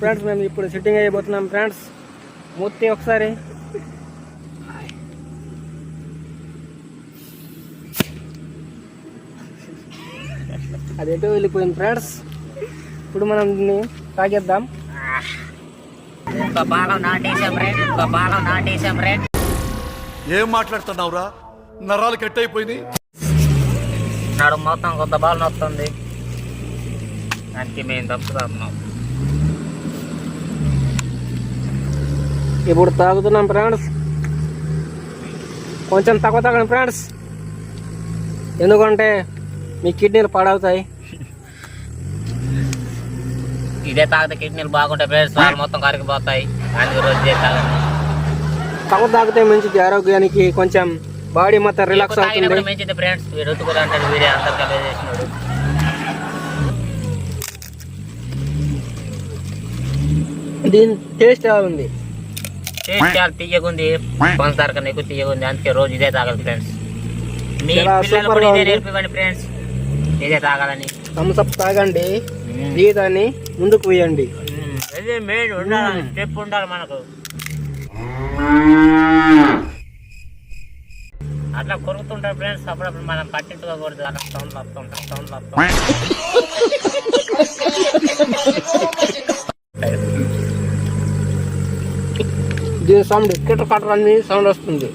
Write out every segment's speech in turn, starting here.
Friends మేము ఇప్పుడు sitting అయిపోతున్నాం ఫ్రెండ్స్. మూర్తి ఒకసారి అది ఎటో వెళ్ళిపోయింది ఫ్రెండ్స్. ఇప్పుడు మనం దీన్ని తాగేద్దాం. ఏం మాట్లాడుతున్నావురా? నరాలు కట్ అయిపోయింది. నాడు మొత్తం కొంత బాగా నొస్తుంది. దానికి మేము తప్పుతున్నాం. ఇప్పుడు తాగుతున్నాం ఫ్రెండ్స్. కొంచెం తక్కువ తాగండి ఫ్రెండ్స్, ఎందుకంటే మీ కిడ్నీలు పాడవుతాయి. ఇదే తాగితే కిడ్నీలు బాగుంటాయి ఫ్రెండ్స్, వాళ్ళు మొత్తం కరిగిపోతాయి. అందుకు రోజు తాగండి. తక్కువ తాగితే మంచిది ఆరోగ్యానికి, కొంచెం బాడీ మొత్తం రిలాక్స్ అవుతుంది. మంచిది ఫ్రెండ్స్. ఋతుకులు అంటాడు వీరే అందరు కలిసి చేసినాడు. దీని టేస్ట్ ఎలా ఉంది? టేస్ట్ చాలా తీయగుంది, పంచదార కన్నా ఎక్కువ తీయగుంది. అందుకే రోజు ఇదే తాగాలి ఫ్రెండ్స్. మీ పిల్లలు కూడా ఇదే నేర్పివ్వండి ఫ్రెండ్స్, ఇదే తాగాలని. థమ్స్ అప్ తాగండి, జీవితాన్ని ముందుకు పోయండి. ఇదే మెయిన్ ఉండాలి, స్టెప్ ఉండాలి మనకు. అట్లా కొరుకుతుంటారు ఫ్రెండ్స్, అప్పుడప్పుడు మనం పట్టించుకోకూడదు. అలా సౌండ్లు వస్తుంటాయి, సౌండ్లు వస్తుంటాయి. దీని సౌండ్ కిటర్ కటర్ అని సౌండ్ వస్తుంది.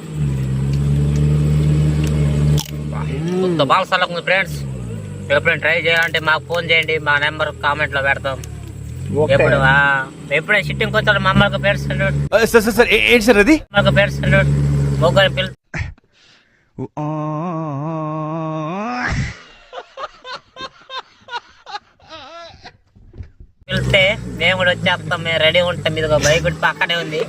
బాగా సలకుంది ఫ్రెండ్స్. ఎప్పుడైనా ట్రై చేయాలంటే మాకు ఫోన్ చేయండి, మా నెంబర్ కామెంట్ లో పెడతాం. ఎప్పుడైనా సిట్టింగ్ వచ్చాడు మమ్మల్ని పేరు ఏంటి సార్ అది? పేరు ముగ్గురు పిలిస్తే మేము కూడా వచ్చేస్తాం. మేము రెడీ ఉంటాం. మీద బైక్ పక్కనే ఉంది.